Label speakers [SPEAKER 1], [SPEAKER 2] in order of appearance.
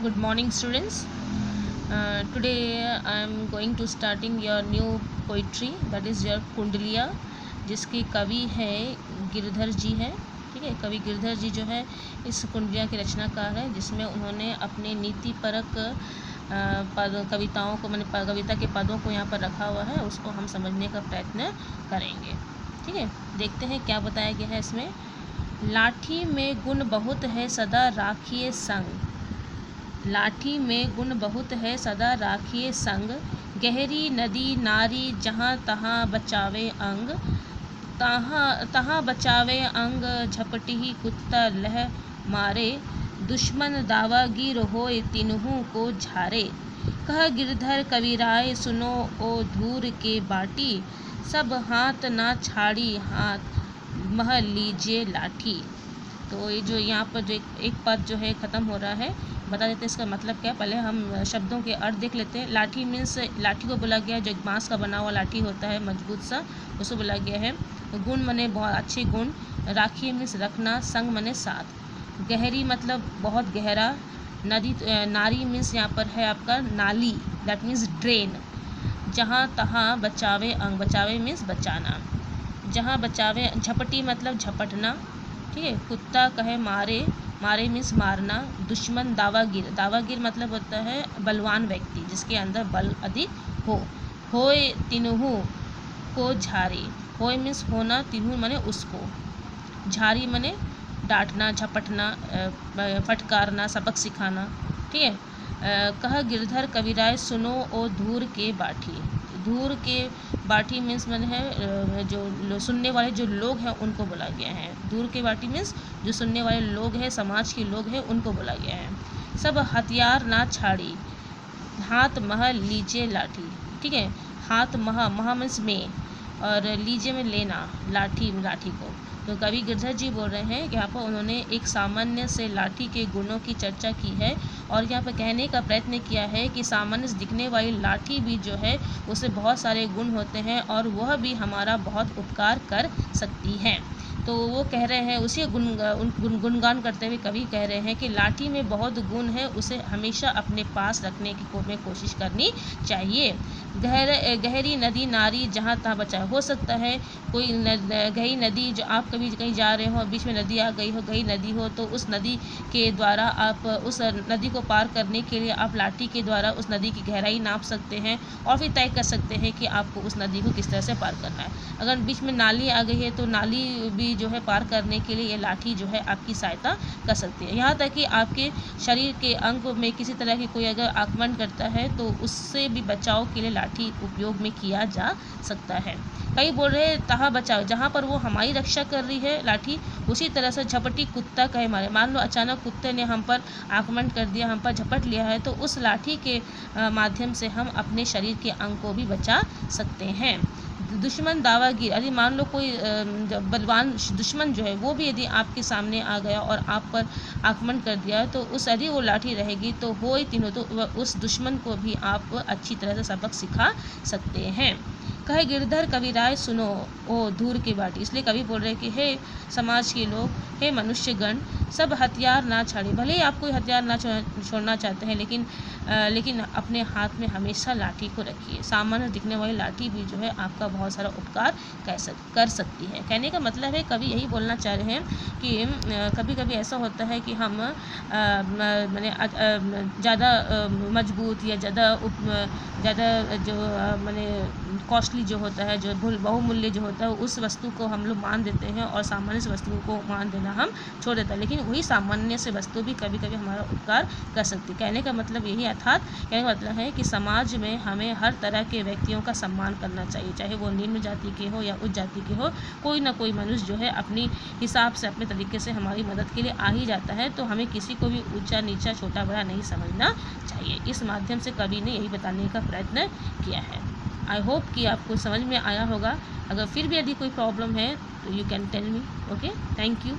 [SPEAKER 1] Good morning, students. Today I am going to starting your new poetry, that is your कुंडलिया, जिसके कवि है गिरधर जी है। ठीक है, कवि गिरधर जी जो है इस कुंडलिया के रचनाकार है, जिसमें उन्होंने अपने नीति परक कविताओं को मैंने कविता के पदों को यहाँ पर रखा हुआ है, उसको हम समझने का प्रयत्न करेंगे। ठीक है, देखते हैं क्या बताया गया है इसमें। लाठी में गुण बहुत है सदा राखिए संग, लाठी में गुण बहुत है सदा राखिए संग, गहरी नदी नारी जहाँ तहाँ बचावे अंग, तहाँ तहाँ बचावे अंग, झपटी कुत्ता लह मारे, दुश्मन दावागीर होए तिन्हू को झारे, कह गिरधर कविराय सुनो ओ धूर के बाटी, सब हाथ ना छाड़ी हाथ मह लीजिए लाठी। तो ये जो यहाँ पर जो एक पद जो है ख़त्म हो रहा है, बता देते हैं इसका मतलब क्या है। पहले हम शब्दों के अर्थ देख लेते हैं। लाठी मीन्स लाठी को बोला गया है जो बांस का बना हुआ लाठी होता है मजबूत सा, उसको बोला गया है। गुण मने बहुत अच्छे गुण, राखिए मीन्स रखना, संग मने साथ, गहरी मतलब बहुत गहरा, नदी नारी मीन्स यहाँ पर है आपका नाली, दैट मीन्स ड्रेन, जहाँ तहाँ बचावे अंग, बचावे मीन्स बचाना, जहाँ बचावे, झपटी मतलब झपटना। ठीक है, कुत्ता कहे मारे, मारे मीन्स मारना, दुश्मन दावागीर, दावागीर मतलब होता है बलवान व्यक्ति जिसके अंदर बल अधिक हो, होए तिन्हू को झारे, होए मीन्स होना, तिन्हू मने उसको, झारी मने डांटना, झपटना, फटकारना, सबक सिखाना। ठीक है, कह गिरधर कविराय सुनो ओ धूर के बाठी, धूर के बाठी मीन्स मैंने है जो सुनने वाले जो लोग हैं उनको बोला गया है। धूर के बाठी मीन्स जो सुनने वाले लोग हैं, समाज के लोग हैं, उनको बोला गया है। सब हथियार ना छाड़ी हाथ मह लीजिए लाठी। ठीक है, हाथ मह, मह मीन्स में, और लीजिए में लेना, लाठी, लाठी को। तो कवि गिरधर जी बोल रहे हैं कि यहाँ पर उन्होंने एक सामान्य से लाठी के गुणों की चर्चा की है, और यहाँ पर कहने का प्रयत्न किया है कि सामान्य से दिखने वाली लाठी भी जो है उससे बहुत सारे गुण होते हैं और वह भी हमारा बहुत उपकार कर सकती है। तो वो कह रहे हैं, उसी गुणगान करते हुए कवि कह रहे हैं कि लाठी में बहुत गुण है, उसे हमेशा अपने पास रखने की में कोशिश करनी चाहिए। गहरी नदी नारी जहाँ तहाँ बचाए, हो सकता है कोई गहरी नदी, जो आप कभी कहीं जा रहे हो, बीच में नदी आ गई हो, गहरी नदी हो, तो उस नदी के द्वारा आप उस नदी को पार करने के लिए आप लाठी के द्वारा उस नदी की गहराई नाप सकते हैं और फिर तय कर सकते हैं कि आपको उस नदी को किस तरह से पार करना है। अगर बीच में नाली आ गई है तो नाली भी जो है पार करने के लिए ये लाठी जो है आपकी सहायता कर सकती है। यहाँ तक कि आपके शरीर के अंग में किसी तरह की कोई अगर आक्रमण करता है तो उससे भी बचाव के लिए लाठी उपयोग में किया जा सकता है। कई बोल रहे हैं तहाँ बचाओ, जहाँ पर वो हमारी रक्षा कर रही है लाठी, उसी तरह से झपटी कुत्ता कहे मारे। मान लो अचानक कुत्ते ने हम पर आक्रमण कर दिया, हम पर झपट लिया है, तो उस लाठी के माध्यम से हम अपने शरीर के अंग को भी बचा सकते हैं। दुश्मन दावागीर, यदि मान लो कोई बलवान दुश्मन जो है वो भी यदि आपके सामने आ गया और आप पर आक्रमण कर दिया, तो उस यदि वो लाठी रहेगी तो हो ही तीनों, तो उस दुश्मन को भी आप अच्छी तरह से सबक सिखा सकते हैं। कहे गिरधर कविराय सुनो ओ धूर की बाटी, इसलिए कवि बोल रहे हैं कि हे समाज के लोग, हे मनुष्यगण, सब हथियार ना छाड़े, भले ही आप कोई हथियार ना छोड़ना चाहते हैं, लेकिन अपने हाथ में हमेशा लाठी को रखिए। सामान्य दिखने वाली लाठी भी जो है आपका बहुत सारा उपकार कर सकती है। कहने का मतलब है कवि यही बोलना चाह रहे हैं कि कभी कभी ऐसा होता है कि हम मैंने ज़्यादा मजबूत या ज़्यादा जो मैंने कॉस्टली जो होता है, जो बहुमूल्य जो होता है, उस वस्तु को हम लोग मान देते हैं और सामान्य से वस्तुओं को मान देना हम छोड़ देते हैं, लेकिन वही सामान्य से वस्तु भी कभी कभी हमारा उपकार कर सकती है। कहने का मतलब यही अर्थात कहने का मतलब है कि समाज में हमें हर तरह के व्यक्तियों का सम्मान करना चाहिए, चाहे वो निम्न जाति के हो या उच्च जाति के हो, कोई ना कोई मनुष्य जो है अपनी हिसाब से अपने तरीके से हमारी मदद के लिए आ ही जाता है, तो हमें किसी को भी ऊँचा नीचा छोटा बड़ा नहीं समझना चाहिए। इस माध्यम से कवि ने यही बताने का प्रयत्न किया है। आई होप कि आपको समझ में आया होगा। अगर फिर भी यदि कोई प्रॉब्लम है तो you can tell me. Okay, thank you.